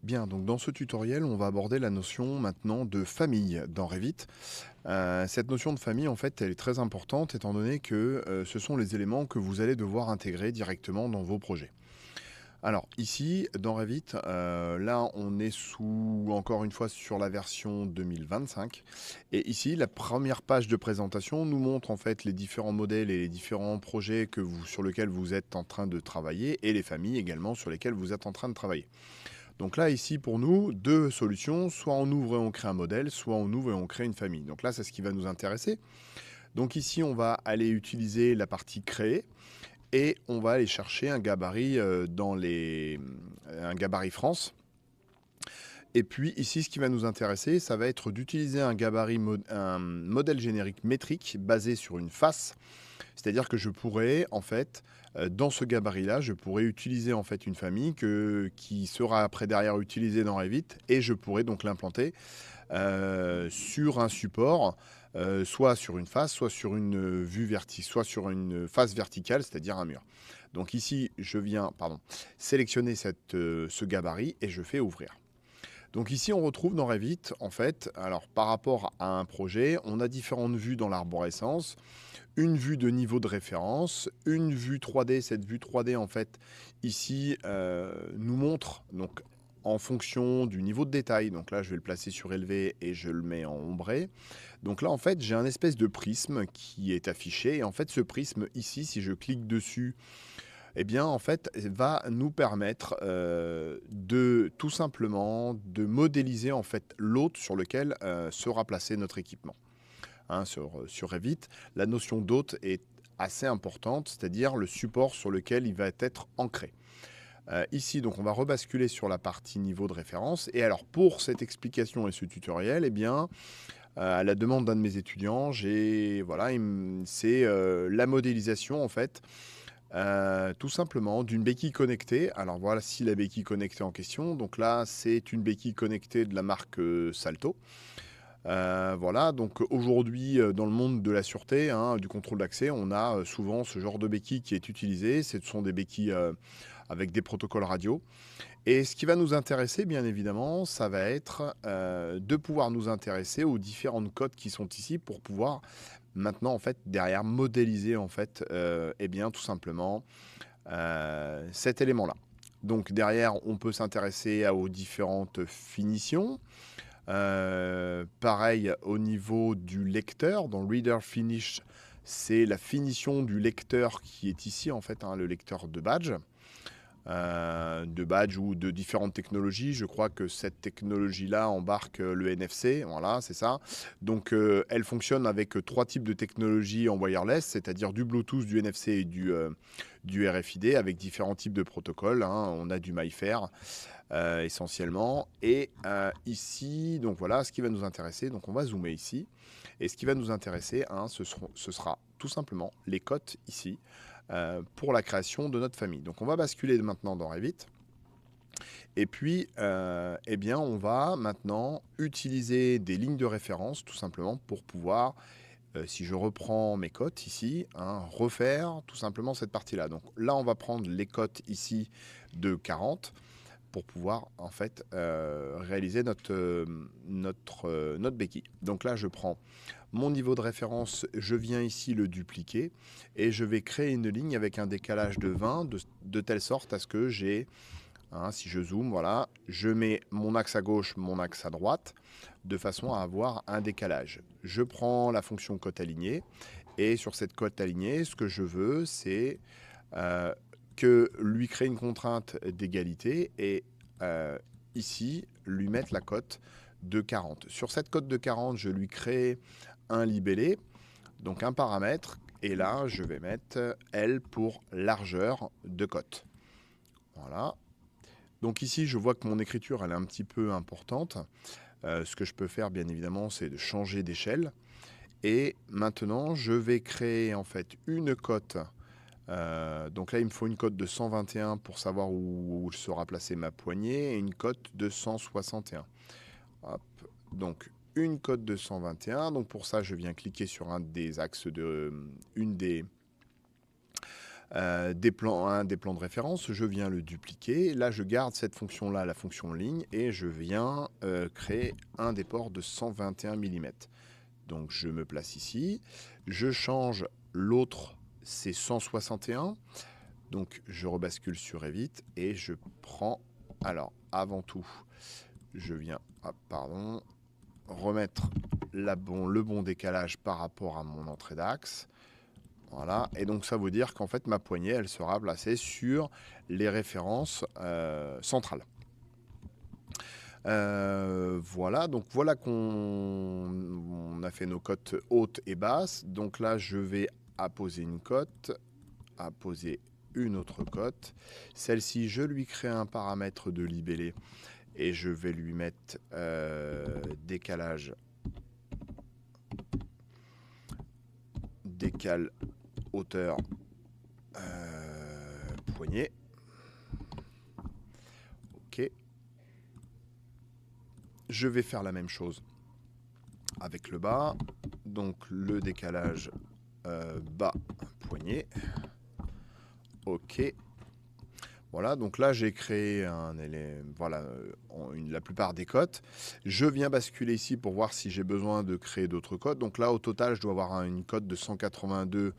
Bien, donc dans ce tutoriel, on va aborder la notion maintenant de famille dans Revit. Cette notion de famille, en fait, elle est très importante étant donné que ce sont les éléments que vous allez devoir intégrer directement dans vos projets. Alors ici, dans Revit, là, on est encore une fois sur la version 2025. Et ici, la première page de présentation nous montre en fait les différents modèles et les différents projets sur lesquels vous êtes en train de travailler et les familles également sur lesquelles vous êtes en train de travailler. Donc là, ici, pour nous, deux solutions. Soit on ouvre et on crée un modèle, soit on ouvre et on crée une famille. Donc là, c'est ce qui va nous intéresser. Donc ici, on va aller utiliser la partie créer et on va aller chercher un gabarit un gabarit France. Et puis ici, ce qui va nous intéresser, ça va être d'utiliser un modèle générique métrique basé sur une face. C'est-à-dire que je pourrais, en fait, dans ce gabarit-là, je pourrais utiliser en fait une famille qui sera après derrière utilisée dans Revit et je pourrais donc l'implanter sur un support, soit sur une face, soit sur soit sur une face verticale, c'est-à-dire un mur. Donc ici, je viens sélectionner ce gabarit et je fais ouvrir. Donc ici, on retrouve dans Revit, en fait, alors par rapport à un projet, on a différentes vues dans l'arborescence. Une vue de niveau de référence, une vue 3D. Cette vue 3D, en fait, ici, nous montre, donc, en fonction du niveau de détail. Donc là, je vais le placer sur élevé et je le mets en ombré. Donc là, en fait, j'ai un espèce de prisme qui est affiché. Et en fait, ce prisme, ici, si je clique dessus, eh bien, en fait, va nous permettre de tout simplement de modéliser en fait l'hôte sur lequel sera placé notre équipement. Sur Revit, la notion d'hôte est assez importante, c'est-à-dire le support sur lequel il va être ancré. Ici, donc, on va rebasculer sur la partie niveau de référence. Et alors, pour cette explication et ce tutoriel, eh bien, à la demande d'un de mes étudiants, c'est la modélisation en fait tout simplement d'une béquille connectée. Alors voilà, si la béquille connectée en question. Donc là, c'est une béquille connectée de la marque Salto. Voilà, donc aujourd'hui, dans le monde de la sûreté, du contrôle d'accès, on a souvent ce genre de béquille qui est utilisé. Ce sont des béquilles avec des protocoles radio. Et ce qui va nous intéresser, bien évidemment, ça va être de pouvoir nous intéresser aux différentes codes qui sont ici pour pouvoir maintenant, en fait, derrière, modéliser, en fait, eh bien, tout simplement, cet élément-là. Donc derrière, on peut s'intéresser aux différentes finitions. Pareil au niveau du lecteur, dans Reader Finish, c'est la finition du lecteur qui est ici, en fait, le lecteur de badge ou de différentes technologies. Je crois que cette technologie-là embarque le NFC, voilà, c'est ça. Donc elle fonctionne avec trois types de technologies en wireless, c'est-à-dire du Bluetooth, du NFC et du RFID, avec différents types de protocoles. On a du MyFair essentiellement. Et ici, donc voilà, ce qui va nous intéresser, donc on va zoomer ici. Et ce qui va nous intéresser, ce sera tout simplement les cotes ici pour la création de notre famille. Donc on va basculer maintenant dans Revit. Et puis, eh bien, on va maintenant utiliser des lignes de référence tout simplement pour pouvoir, si je reprends mes cotes ici, refaire tout simplement cette partie-là. Donc là, on va prendre les cotes ici de 40 pour pouvoir en fait réaliser notre béquille. Donc là, je prends mon niveau de référence, je viens ici le dupliquer et je vais créer une ligne avec un décalage de 20 de telle sorte à ce que j'ai, si je zoome, voilà, je mets mon axe à gauche, mon axe à droite, de façon à avoir un décalage. Je prends la fonction cote alignée et sur cette cote alignée, ce que je veux, c'est euh, que lui créer une contrainte d'égalité et ici, lui mettre la cote de 40. Sur cette cote de 40, je lui crée un libellé, donc un paramètre, et là, je vais mettre L pour largeur de cote. Voilà. Donc ici, je vois que mon écriture, elle est un petit peu importante. Ce que je peux faire, bien évidemment, c'est de changer d'échelle. Et maintenant, je vais créer en fait une cote. Donc là, il me faut une cote de 121 pour savoir où sera placée ma poignée et une cote de 161. Hop. Donc une cote de 121. Donc pour ça, je viens cliquer sur un des axes une des plans de référence, je viens le dupliquer. Là, je garde cette fonction-là, la fonction ligne, et je viens créer un déport de 121 mm. Donc, je me place ici. Je change l'autre, c'est 161. Donc, je rebascule sur Revit et je prends... Alors, avant tout, je viens... remettre le bon décalage par rapport à mon entrée d'axe. Voilà, et donc ça veut dire qu'en fait ma poignée elle sera placée sur les références centrales. Voilà, donc voilà qu'on a fait nos cotes hautes et basses. Donc là je vais apposer une cote, apposer une autre cote. Celle-ci je lui crée un paramètre de libellé et je vais lui mettre décalage, décale hauteur poignée. Ok. Je vais faire la même chose avec le bas. Donc le décalage bas poignée. Ok. Voilà, donc là j'ai créé la plupart des cotes. Je viens basculer ici pour voir si j'ai besoin de créer d'autres cotes. Donc là au total je dois avoir une cote de 182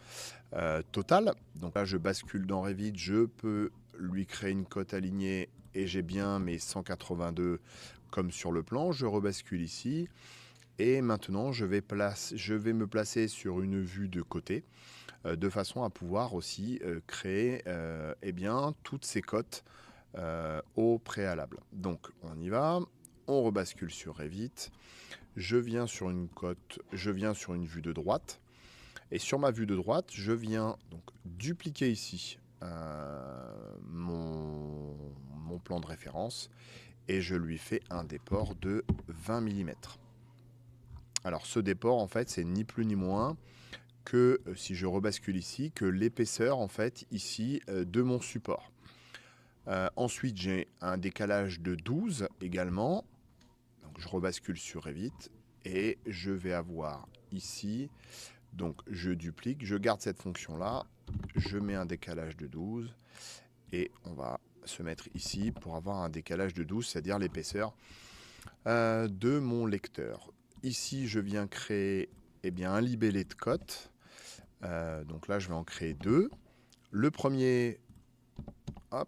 total. Donc là je bascule dans Revit, je peux lui créer une cote alignée et j'ai bien mes 182 comme sur le plan. Je rebascule ici et maintenant je vais me placer sur une vue de côté de façon à pouvoir aussi créer toutes ces cotes au préalable. Donc on y va, on rebascule sur Revit, je viens sur une cote, je viens sur une vue de droite et sur ma vue de droite, je viens donc dupliquer ici mon plan de référence et je lui fais un déport de 20 mm. Alors ce déport en fait c'est ni plus ni moins que, si je rebascule ici, que l'épaisseur en fait ici de mon support. Ensuite j'ai un décalage de 12 également. Donc je rebascule sur Revit et je vais avoir ici, donc je duplique, je garde cette fonction là, je mets un décalage de 12 et on va se mettre ici pour avoir un décalage de 12, c'est-à-dire l'épaisseur de mon lecteur. Ici je viens créer un libellé de cote. Donc là je vais en créer deux. Le premier, hop,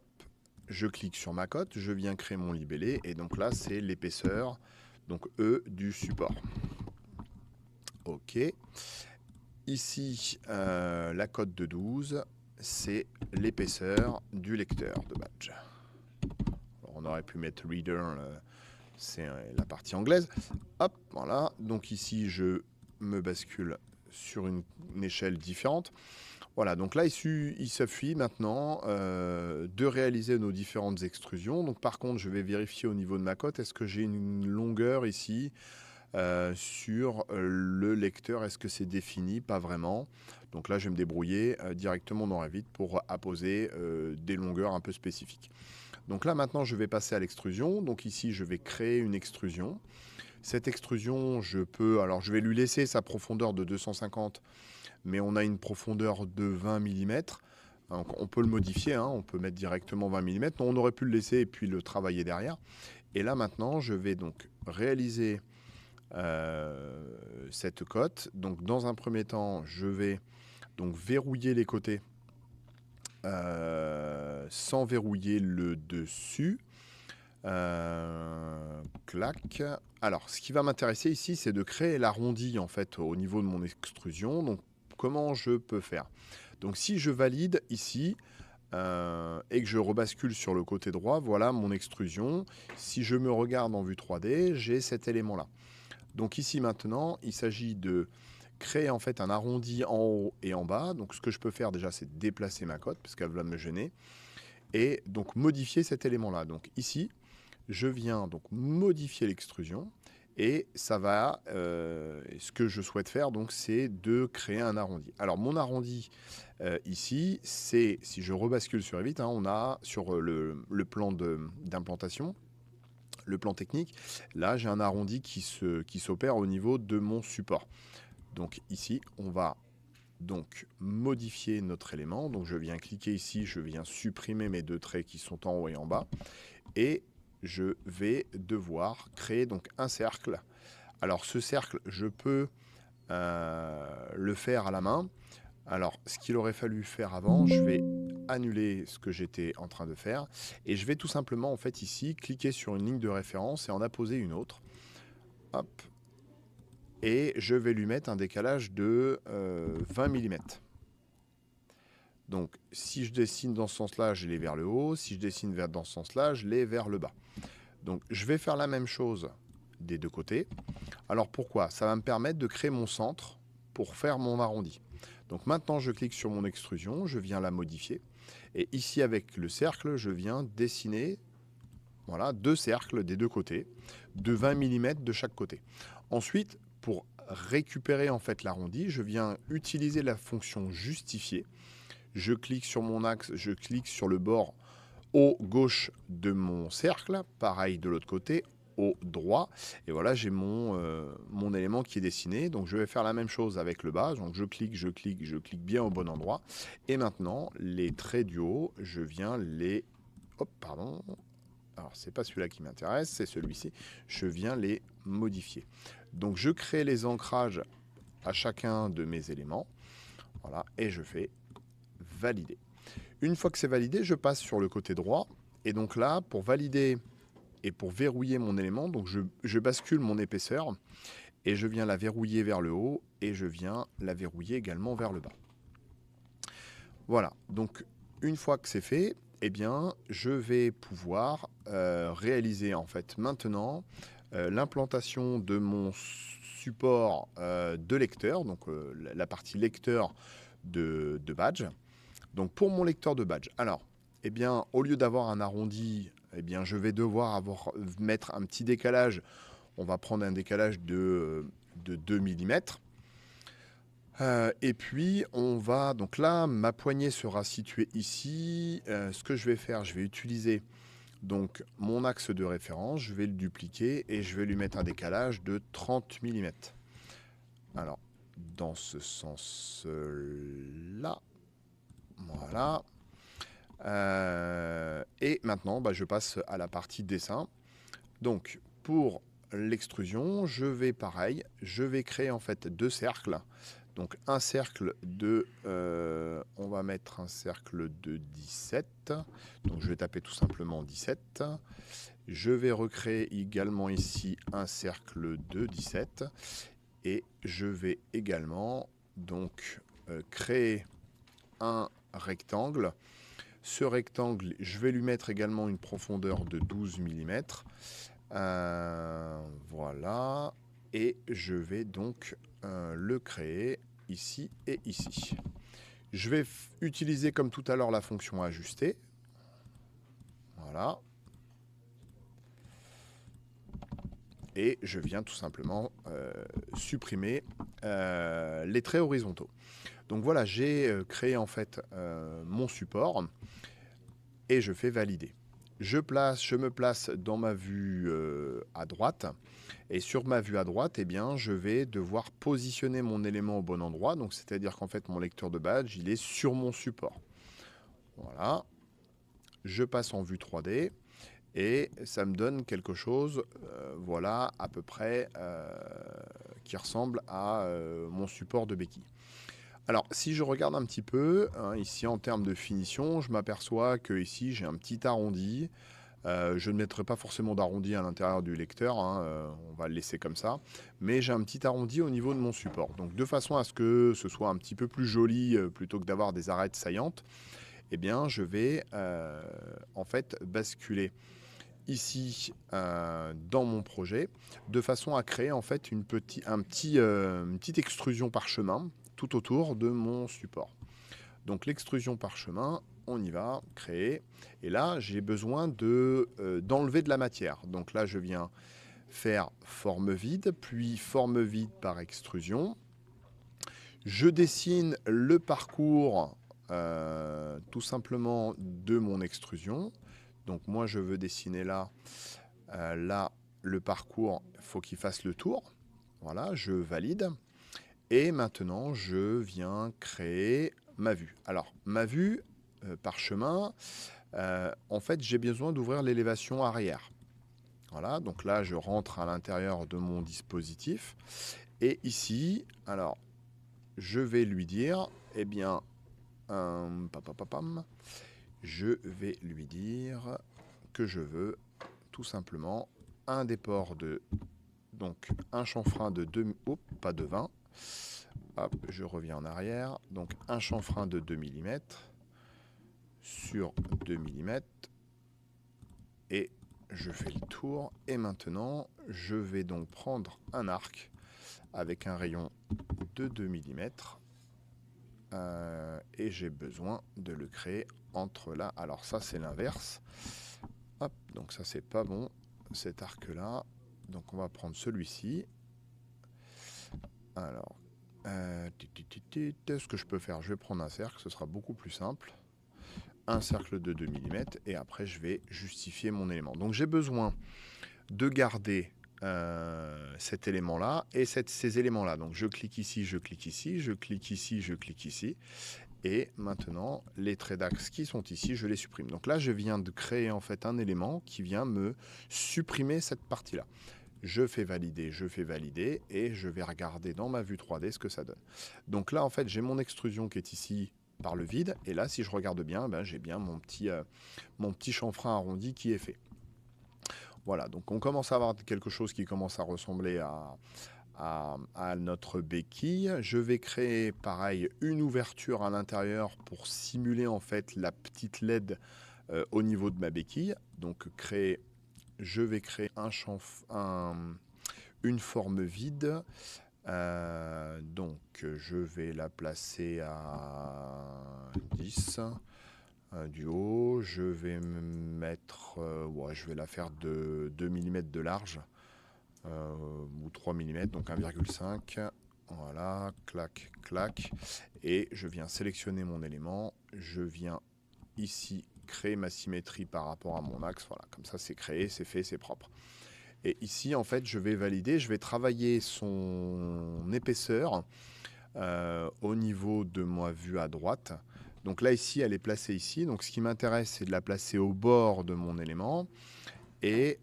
je clique sur ma cote, je viens créer mon libellé et donc là c'est l'épaisseur, donc E du support. Ok. Ici la cote de 12, c'est l'épaisseur du lecteur de badge. Alors, on aurait pu mettre reader, c'est la partie anglaise. Hop, voilà. Donc ici je me bascule sur une échelle différente. Voilà, donc là, il suffit maintenant de réaliser nos différentes extrusions. Donc par contre, je vais vérifier au niveau de ma cote, est-ce que j'ai une longueur ici sur le lecteur, est-ce que c'est défini? Pas vraiment. Donc là, je vais me débrouiller directement dans Revit pour apposer des longueurs un peu spécifiques. Donc là, maintenant, je vais passer à l'extrusion. Donc ici, je vais créer une extrusion. Cette extrusion, je vais lui laisser sa profondeur de 250, mais on a une profondeur de 20 mm. Donc on peut le modifier, hein, on peut mettre directement 20 mm. On aurait pu le laisser et puis le travailler derrière. Et là maintenant, je vais donc réaliser cette cote. Donc dans un premier temps, je vais donc verrouiller les côtés sans verrouiller le dessus. Clac. Alors, ce qui va m'intéresser ici, c'est de créer l'arrondi en fait au niveau de mon extrusion. Donc, comment je peux faire? Donc, si je valide ici et que je rebascule sur le côté droit, voilà mon extrusion. Si je me regarde en vue 3D, j'ai cet élément-là. Donc ici maintenant, il s'agit de créer en fait un arrondi en haut et en bas. Donc, ce que je peux faire déjà, c'est déplacer ma cote parce qu'elle va me gêner et donc modifier cet élément-là. Donc ici, je viens donc modifier l'extrusion et ça va, ce que je souhaite faire donc c'est de créer un arrondi. Alors mon arrondi ici, c'est, si je rebascule sur Revit, hein, on a sur le plan d'implantation, le plan technique, là j'ai un arrondi qui s'opère au niveau de mon support. Donc ici, on va donc modifier notre élément. Donc je viens cliquer ici, je viens supprimer mes deux traits qui sont en haut et en bas. Et je vais devoir créer donc un cercle. Alors ce cercle, je peux le faire à la main. Alors ce qu'il aurait fallu faire avant, je vais annuler ce que j'étais en train de faire et je vais tout simplement en fait ici cliquer sur une ligne de référence et en apposer une autre. Hop. Et je vais lui mettre un décalage de 20 mm. Donc si je dessine dans ce sens-là, je l'ai vers le haut. Si je dessine dans ce sens-là, je l'ai vers le bas. Donc je vais faire la même chose des deux côtés. Alors pourquoi? Ça va me permettre de créer mon centre pour faire mon arrondi. Donc maintenant je clique sur mon extrusion, je viens la modifier. Et ici avec le cercle, je viens dessiner voilà, deux cercles des deux côtés, de 20 mm de chaque côté. Ensuite, pour récupérer en fait l'arrondi, je viens utiliser la fonction justifier. Je clique sur mon axe, je clique sur le bord haut gauche de mon cercle, pareil de l'autre côté, haut droit, et voilà j'ai mon élément qui est dessiné. Donc je vais faire la même chose avec le bas, donc je clique bien au bon endroit, et maintenant les traits du haut, je viens les... Hop, pardon, alors c'est pas celui-là qui m'intéresse, c'est celui-ci, je viens les modifier. Donc je crée les ancrages à chacun de mes éléments, voilà, et je fais valider. Une fois que c'est validé, je passe sur le côté droit. Et donc là, pour valider et pour verrouiller mon élément, donc je bascule mon épaisseur et je viens la verrouiller vers le haut et je viens la verrouiller également vers le bas. Voilà, donc une fois que c'est fait, eh bien, je vais pouvoir réaliser en fait maintenant l'implantation de mon support de lecteur, donc la partie lecteur de badge. Donc pour mon lecteur de badge, alors, eh bien, au lieu d'avoir un arrondi, eh bien, je vais devoir mettre un petit décalage. On va prendre un décalage de 2 mm. Et puis, on va... Donc là, ma poignée sera située ici. Ce que je vais faire, je vais utiliser donc mon axe de référence. Je vais le dupliquer et je vais lui mettre un décalage de 30 mm. Alors, dans ce sens-là... Voilà. Et maintenant, je passe à la partie dessin. Donc, pour l'extrusion, je vais pareil, je vais créer en fait deux cercles. Donc, un cercle de... on va mettre un cercle de 17. Donc, je vais taper tout simplement 17. Je vais recréer également ici un cercle de 17. Et je vais également donc créer un rectangle. Ce rectangle, je vais lui mettre également une profondeur de 12 mm. Voilà. Et je vais donc le créer ici et ici. Je vais utiliser comme tout à l'heure la fonction ajuster. Voilà. Et je viens tout simplement supprimer les traits horizontaux. Donc voilà, j'ai créé en fait mon support et je fais valider. Je me place dans ma vue à droite et sur ma vue à droite, eh bien, je vais devoir positionner mon élément au bon endroit. Donc c'est-à-dire qu'en fait mon lecteur de badge, il est sur mon support. Voilà. Je passe en vue 3D. Et ça me donne quelque chose, voilà, à peu près, qui ressemble à mon support de béquille. Alors, si je regarde un petit peu, hein, ici en termes de finition, je m'aperçois que ici j'ai un petit arrondi. Je ne mettrai pas forcément d'arrondi à l'intérieur du lecteur, hein, on va le laisser comme ça. Mais j'ai un petit arrondi au niveau de mon support. Donc, de façon à ce que ce soit un petit peu plus joli, plutôt que d'avoir des arêtes saillantes, eh bien, je vais en fait basculer ici dans mon projet de façon à créer en fait une petite extrusion parchemin tout autour de mon support. Donc l'extrusion parchemin, on y va, créer. Et là, j'ai besoin d'enlever de la matière. Donc là, je viens faire forme vide, puis forme vide par extrusion. Je dessine le parcours tout simplement de mon extrusion. Donc moi, je veux dessiner là, le parcours, il faut qu'il fasse le tour. Voilà, je valide. Et maintenant, je viens créer ma vue. Alors, ma vue, parchemin, en fait, j'ai besoin d'ouvrir l'élévation arrière. Voilà, donc là, je rentre à l'intérieur de mon dispositif. Et ici, alors, je vais lui dire, eh bien, je vais lui dire que je veux tout simplement un déport de, donc un chanfrein de 2, pas de 20. Hop, je reviens en arrière. Donc un chanfrein de 2 mm sur 2 mm. Et je fais le tour. Et maintenant, je vais donc prendre un arc avec un rayon de 2 mm. Et j'ai besoin de le créer entre là. Alors ça, c'est l'inverse. Hop, donc ça, c'est pas bon, cet arc-là. Donc on va prendre celui-ci. Alors, ce que je peux faire, je vais prendre un cercle, ce sera beaucoup plus simple. Un cercle de 2 mm et après je vais justifier mon élément. Donc j'ai besoin de garder cet élément-là et ces éléments-là. Donc je clique ici, je clique ici, je clique ici, je clique ici. Et maintenant, les traits d'axe qui sont ici, je les supprime. Donc là, je viens de créer en fait un élément qui vient me supprimer cette partie-là. Je fais valider et je vais regarder dans ma vue 3D ce que ça donne. Donc là, en fait, j'ai mon extrusion qui est ici par le vide. Et là, si je regarde bien, ben, j'ai bien mon petit chanfrein arrondi qui est fait. Voilà, donc on commence à avoir quelque chose qui commence à ressembler à notre béquille. Je vais créer, pareil, une ouverture à l'intérieur pour simuler en fait la petite LED au niveau de ma béquille. Donc je vais créer une forme vide. Donc je vais la placer à 10 du haut. Je vais me mettre, je vais la faire de 2 mm de large ou 3 mm, donc 1,5. Voilà, clac, clac. Et je viens sélectionner mon élément. Je viens ici créer ma symétrie par rapport à mon axe. Voilà, comme ça c'est créé, c'est fait, c'est propre. Et ici, en fait, je vais valider, je vais travailler son épaisseur au niveau de ma vue à droite. Donc là, ici, elle est placée ici. Donc ce qui m'intéresse, c'est de la placer au bord de mon élément et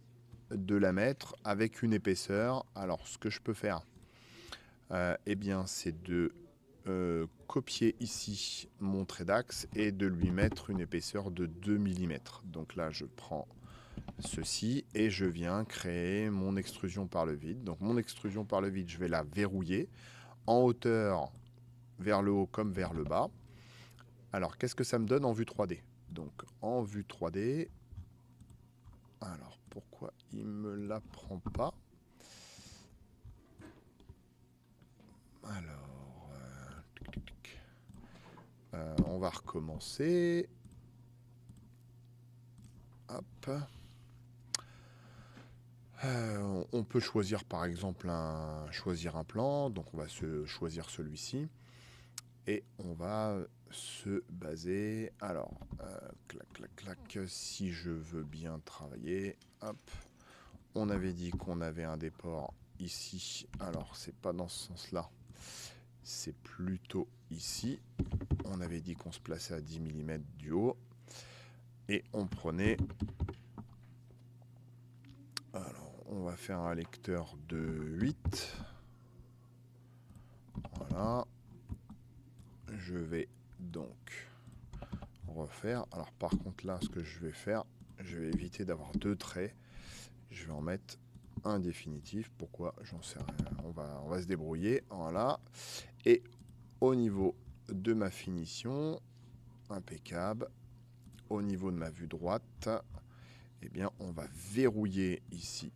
de la mettre avec une épaisseur. Alors, ce que je peux faire, eh bien, c'est de copier ici mon trait d'axe et de lui mettre une épaisseur de 2 mm. Donc là, je prends ceci et je viens créer mon extrusion par le vide. Donc mon extrusion par le vide, je vais la verrouiller en hauteur vers le haut comme vers le bas. Alors qu'est-ce que ça me donne en vue 3D? Donc en vue 3D, alors pourquoi il me la prend pas? Alors on va recommencer. Hop. On peut choisir par exemple choisir un plan, donc on va choisir celui-ci et on va se baser. Alors, clac, clac, clac, si je veux bien travailler, hop, on avait dit qu'on avait un déport ici, alors c'est pas dans ce sens-là, c'est plutôt ici. On avait dit qu'on se plaçait à 10 mm du haut et on prenait. Alors, on va faire un lecteur de 8. Voilà. Je vais donc refaire. Alors par contre là, ce que je vais faire, je vais éviter d'avoir deux traits. Je vais en mettre un définitif. Pourquoi? J'en sais rien. On va se débrouiller. Voilà. Et au niveau de ma finition, impeccable. Au niveau de ma vue droite, eh bien on va verrouiller ici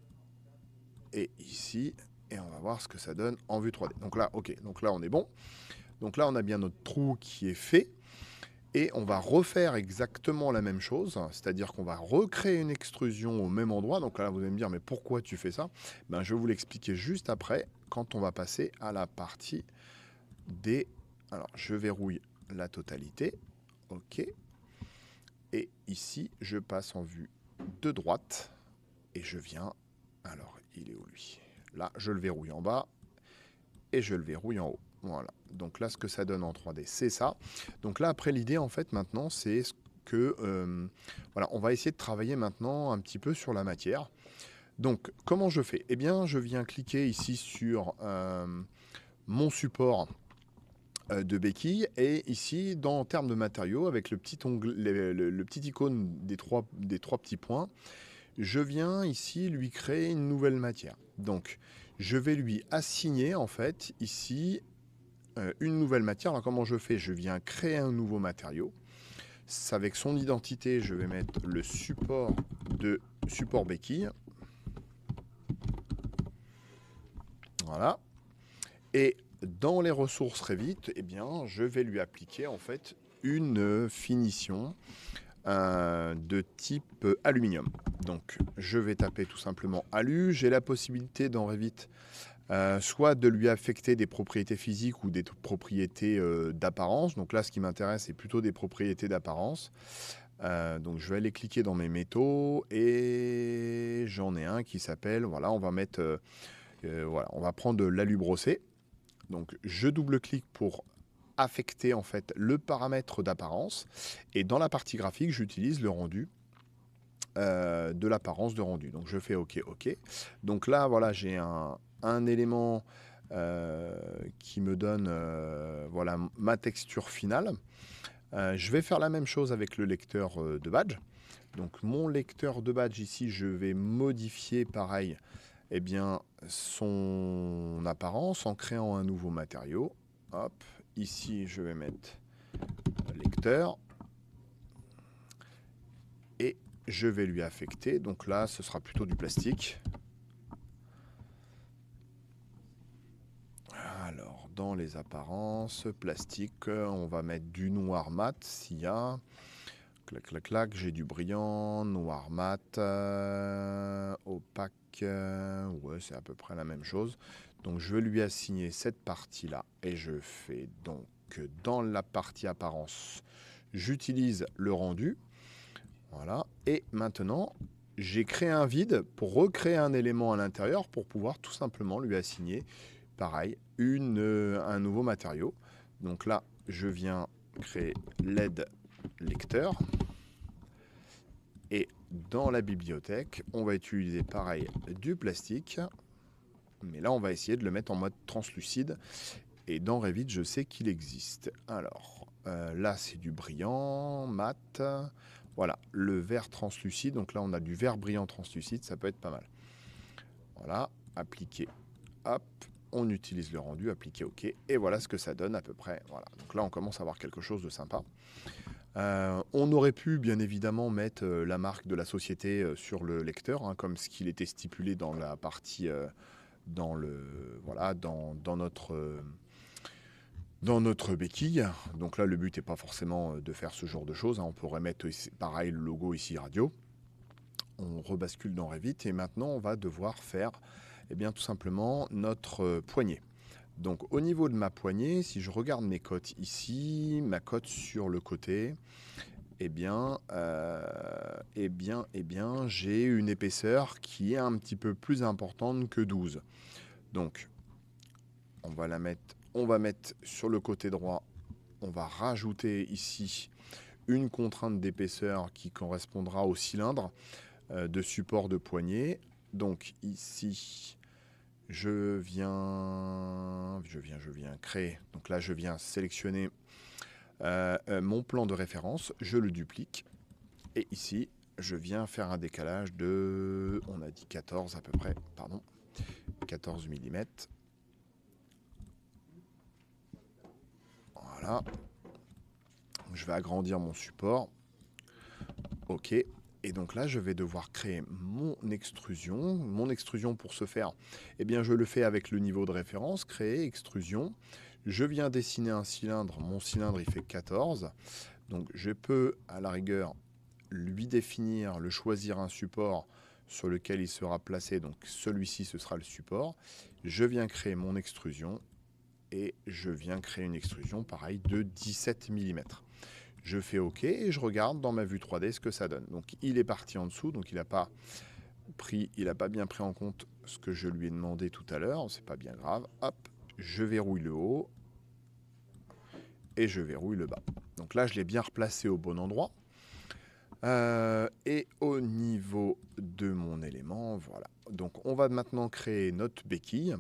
et ici. Et on va voir ce que ça donne en vue 3D. Donc là, ok. Donc là, on est bon. Donc là, on a bien notre trou qui est fait. Et on va refaire exactement la même chose, c'est-à-dire qu'on va recréer une extrusion au même endroit. Donc là, vous allez me dire, mais pourquoi tu fais ça? Ben, je vais vous l'expliquer juste après, quand on va passer à la partie des... Alors, je verrouille la totalité. OK. Et ici, je passe en vue de droite. Et je viens... Alors, il est où lui? Là, je le verrouille en bas. Et je le verrouille en haut. Voilà. Donc là, ce que ça donne en 3D, c'est ça. Donc là, après, l'idée, en fait, maintenant, c'est que, voilà, on va essayer de travailler maintenant un petit peu sur la matière. Donc, comment je fais? Eh bien, je viens cliquer ici sur mon support de béquille et ici, en termes de matériaux, avec le petit onglet, le petit icône des trois petits points, je viens ici lui créer une nouvelle matière. Donc, je vais lui assigner, en fait, ici, une nouvelle matière. Alors, comment je fais? Je viens créer un nouveau matériau. Avec son identité, je vais mettre le support de support béquille. Voilà. Et dans les ressources Revit, eh bien, je vais lui appliquer en fait une finition de type aluminium. Donc, je vais taper tout simplement Alu. J'ai la possibilité dans Revit soit de lui affecter des propriétés physiques ou des propriétés d'apparence. Donc là, ce qui m'intéresse, c'est plutôt des propriétés d'apparence. Donc je vais aller cliquer dans mes métaux et j'en ai un qui s'appelle, voilà, on va mettre, voilà, on va prendre de l'alu brossé. Donc je double-clique pour affecter en fait le paramètre d'apparence et dans la partie graphique, j'utilise le rendu de l'apparence de rendu. Donc je fais OK, OK. Donc là, voilà, j'ai un élément qui me donne voilà, ma texture finale. Je vais faire la même chose avec le lecteur de badge. Donc mon lecteur de badge ici, je vais modifier pareil eh bien, son apparence en créant un nouveau matériau. Hop, ici je vais mettre lecteur et je vais lui affecter. Donc là, ce sera plutôt du plastique. Alors, dans les apparences, plastique, on va mettre du noir mat s'il y a. Clac, clac, clac, j'ai du brillant, noir mat, opaque, ouais, c'est à peu près la même chose. Donc je vais lui assigner cette partie-là et je fais donc dans la partie apparence, j'utilise le rendu. Voilà, et maintenant, j'ai créé un vide pour recréer un élément à l'intérieur pour pouvoir tout simplement lui assigner, pareil, un nouveau matériau. Donc là, je viens créer LED lecteur. Et dans la bibliothèque, on va utiliser pareil du plastique. Mais là, on va essayer de le mettre en mode translucide. Et dans Revit, je sais qu'il existe. Alors, là, c'est du brillant, mat. Voilà, le vert translucide. Donc là, on a du vert brillant translucide. Ça peut être pas mal. Voilà, appliquer. Hop, on utilise le rendu, appliquer OK. Et voilà ce que ça donne à peu près. Voilà. Donc là, on commence à avoir quelque chose de sympa. On aurait pu bien évidemment mettre la marque de la société sur le lecteur, hein, comme ce qu'il était stipulé dans la partie, voilà, dans notre béquille. Donc là, le but n'est pas forcément de faire ce genre de choses, hein. On pourrait mettre ici, pareil le logo ici radio. On rebascule dans Revit et maintenant on va devoir faire eh bien, tout simplement notre poignée. Donc au niveau de ma poignée, si je regarde mes cotes ici, ma cote sur le côté, eh bien, j'ai une épaisseur qui est un petit peu plus importante que 12. Donc, on va mettre sur le côté droit, on va rajouter ici une contrainte d'épaisseur qui correspondra au cylindre de support de poignée. Donc ici, je viens créer. Donc là, je viens sélectionner mon plan de référence, je le duplique. Et ici, je viens faire un décalage de, on a dit 14 à peu près, pardon, 14 mm. Voilà. Je vais agrandir mon support. OK. Et donc là, je vais devoir créer mon extrusion. Mon extrusion, pour ce faire, eh bien, je le fais avec le niveau de référence, créer, extrusion. Je viens dessiner un cylindre. Mon cylindre, il fait 14. Donc, je peux, à la rigueur, lui définir, le choisir un support sur lequel il sera placé. Donc, celui-ci, ce sera le support. Je viens créer mon extrusion et je viens créer une extrusion, pareil, de 17 mm. Je fais OK et je regarde dans ma vue 3D ce que ça donne. Donc il est parti en dessous, donc il n'a pas bien pris en compte ce que je lui ai demandé tout à l'heure, c'est pas bien grave. Hop, je verrouille le haut et je verrouille le bas. Donc là, je l'ai bien replacé au bon endroit. Et au niveau de mon élément, voilà. Donc on va maintenant créer notre béquille.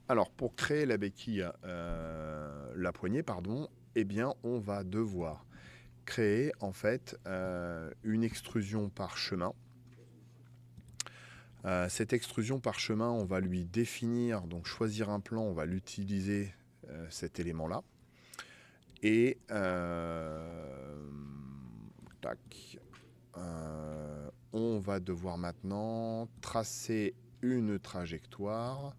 Alors pour créer la béquille, la poignée, pardon, eh bien on va devoir créer en fait une extrusion par chemin. Cette extrusion par chemin, on va lui définir, donc choisir un plan, on va l'utiliser cet élément-là. Et tac, on va devoir maintenant tracer une trajectoire.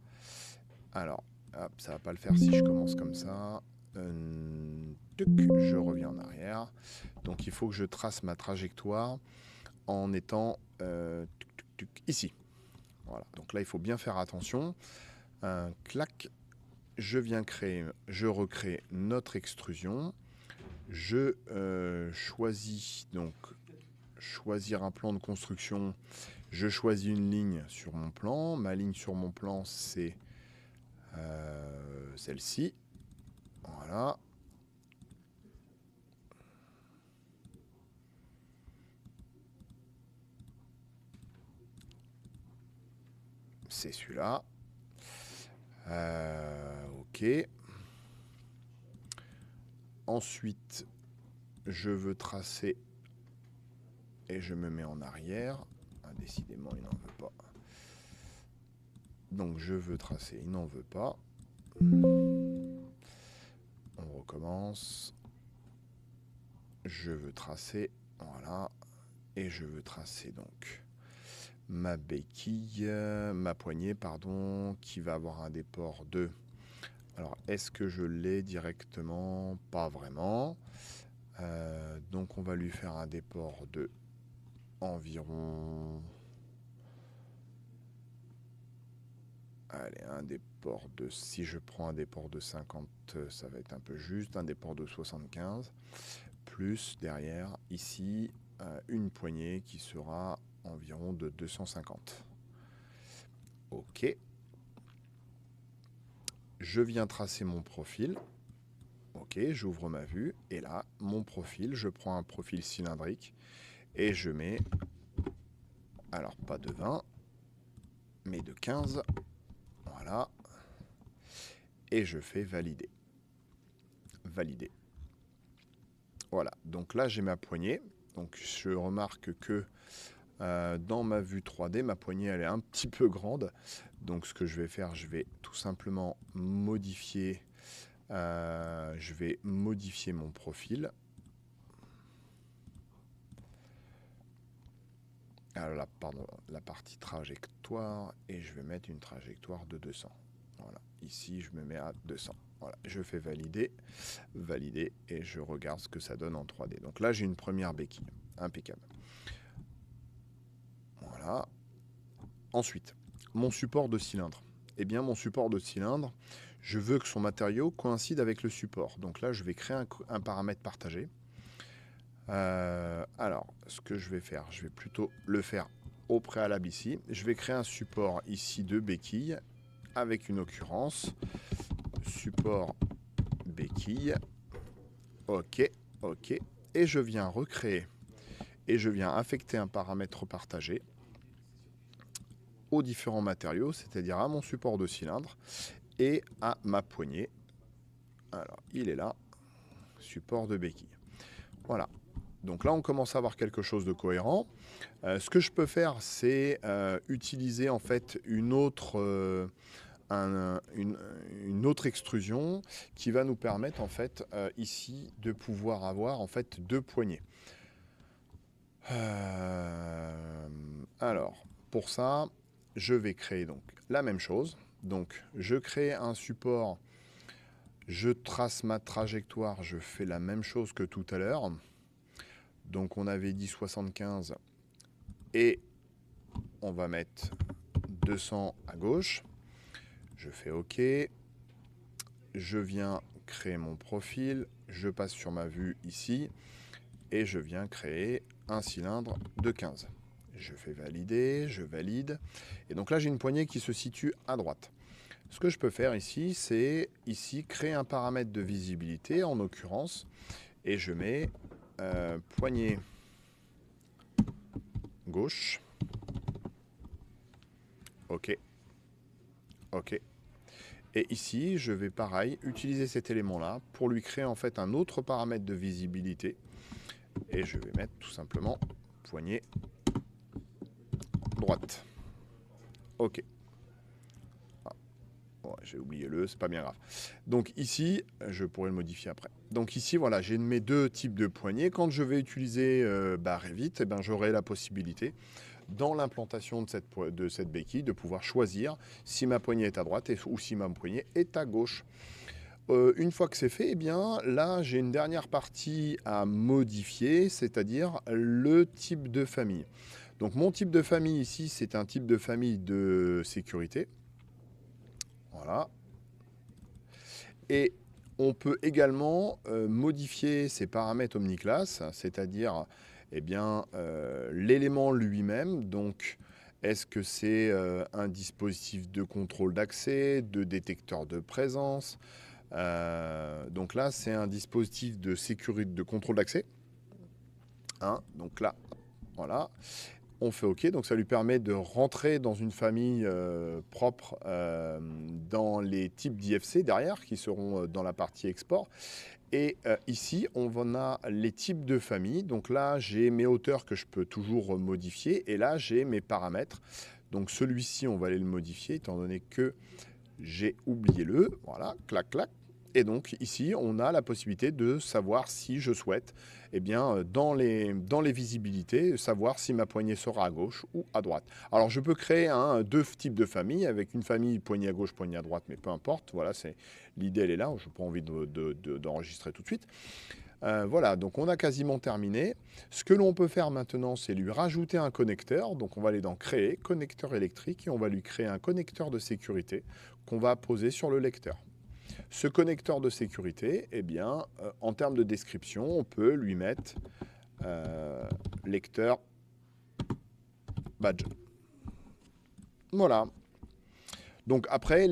Alors, hop, ça va pas le faire si je commence comme ça. Je reviens en arrière. Donc il faut que je trace ma trajectoire en étant ici. Voilà. Donc là, il faut bien faire attention. Clac, je recrée notre extrusion. Je choisis donc choisir un plan de construction. Je choisis une ligne sur mon plan. Ma ligne sur mon plan, c'est celle-ci. Voilà. C'est celui-là. Ok. Ensuite, je veux tracer et je me mets en arrière. Ah, décidément, il n'en veut pas. Donc, je veux tracer, il n'en veut pas. On recommence. Je veux tracer, voilà. Et je veux tracer donc ma béquille, ma poignée, pardon, qui va avoir un déport de... Alors, est-ce que je l'ai directement? Pas vraiment. Donc, on va lui faire un déport de environ... Allez, un déport de... Si je prends un déport de 50, ça va être un peu juste. Un déport de 75. Plus, derrière, ici, une poignée qui sera environ de 250. Ok. Je viens tracer mon profil. Ok, j'ouvre ma vue. Et là, mon profil, je prends un profil cylindrique. Et je mets... Alors, pas de 20, mais de 15. Voilà. Et je fais valider. Valider. Voilà. Donc là, j'ai ma poignée. Donc, je remarque que dans ma vue 3D, ma poignée, elle est un petit peu grande. Donc, ce que je vais faire, je vais tout simplement modifier... je vais modifier mon profil. Alors là, pardon, la partie trajectoire, et je vais mettre une trajectoire de 200. Voilà, ici je me mets à 200. Voilà, je fais valider, valider, et je regarde ce que ça donne en 3D. Donc là, j'ai une première béquille, impeccable. Voilà. Ensuite, mon support de cylindre. Eh bien, mon support de cylindre, je veux que son matériau coïncide avec le support. Donc là, je vais créer un paramètre partagé. Alors, ce que je vais faire, je vais plutôt le faire au préalable ici. Je vais créer un support ici de béquille avec une occurrence. Support béquille. Ok, ok. Et je viens recréer et je viens affecter un paramètre partagé aux différents matériaux, c'est-à-dire à mon support de cylindre et à ma poignée. Alors, il est là, support de béquille. Voilà. Donc là, on commence à avoir quelque chose de cohérent. Ce que je peux faire, c'est utiliser en fait une autre extrusion qui va nous permettre en fait ici de pouvoir avoir en fait deux poignées. Alors, pour ça, je vais créer donc la même chose. Donc, je crée un support, je trace ma trajectoire, je fais la même chose que tout à l'heure. Donc, on avait dit 75 et on va mettre 200 à gauche. Je fais OK. Je viens créer mon profil. Je passe sur ma vue ici et je viens créer un cylindre de 15. Je fais valider, je valide. Et donc là, j'ai une poignée qui se situe à droite. Ce que je peux faire ici, c'est ici créer un paramètre de visibilité en l'occurrence, et je mets poignée gauche. OK. OK. Et ici, je vais pareil utiliser cet élément-là pour lui créer en fait un autre paramètre de visibilité. Et je vais mettre tout simplement poignée droite. OK. Ouais, j'ai oublié le, c'est pas bien grave. Donc ici, je pourrais le modifier après. Donc ici, voilà, j'ai mes deux types de poignées. Quand je vais utiliser Revit, eh ben, j'aurai la possibilité, dans l'implantation de cette béquille, de pouvoir choisir si ma poignée est à droite ou si ma poignée est à gauche. Une fois que c'est fait, eh bien, là, j'ai une dernière partie à modifier, c'est-à-dire le type de famille. Donc mon type de famille ici, c'est un type de famille de sécurité. Voilà. Et on peut également modifier ces paramètres OmniClass, c'est-à-dire eh bien, l'élément lui-même. Donc, est-ce que c'est un dispositif de contrôle d'accès, de détecteur de présence? Donc là, c'est un dispositif de sécurité, de contrôle d'accès. Hein, donc là, voilà. On fait OK, donc ça lui permet de rentrer dans une famille propre dans les types d'IFC derrière, qui seront dans la partie export. Et ici, on a les types de famille. Donc là, j'ai mes hauteurs que je peux toujours modifier. Et là, j'ai mes paramètres. Donc celui-ci, on va aller le modifier, étant donné que j'ai oublié le. Voilà, clac, clac. Et donc ici, on a la possibilité de savoir si je souhaite, eh bien, dans les visibilités, savoir si ma poignée sera à gauche ou à droite. Alors je peux créer deux types de familles, avec une famille poignée à gauche, poignée à droite, mais peu importe. Voilà, c'est l'idée, elle est là. Je n'ai pas envie d'enregistrer tout de suite. Voilà, donc on a quasiment terminé. Ce que l'on peut faire maintenant, c'est lui rajouter un connecteur. Donc on va aller dans Créer, connecteur électrique, et on va lui créer un connecteur de sécurité qu'on va poser sur le lecteur. Ce connecteur de sécurité, eh bien, en termes de description, on peut lui mettre lecteur badge. Voilà. Donc après,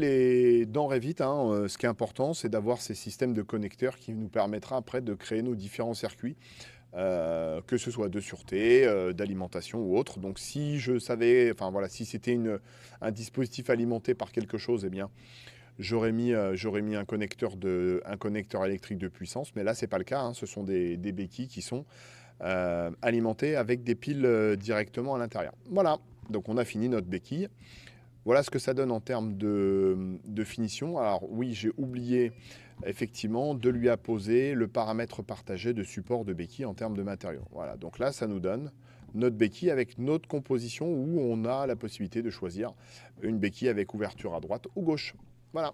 dans Revit, ce qui est important, c'est d'avoir ces systèmes de connecteurs qui nous permettra après de créer nos différents circuits, que ce soit de sûreté, d'alimentation ou autre. Donc si je savais, enfin voilà, si c'était un dispositif alimenté par quelque chose, eh bien, j'aurais mis un connecteur électrique de puissance, mais là, ce n'est pas le cas. Ce sont des béquilles qui sont alimentées avec des piles directement à l'intérieur. Voilà, donc on a fini notre béquille. Voilà ce que ça donne en termes de finition. Alors oui, j'ai oublié effectivement de lui apposer le paramètre partagé de support de béquille en termes de matériaux. Voilà, donc là, ça nous donne notre béquille avec notre composition où on a la possibilité de choisir une béquille avec ouverture à droite ou gauche. Voilà.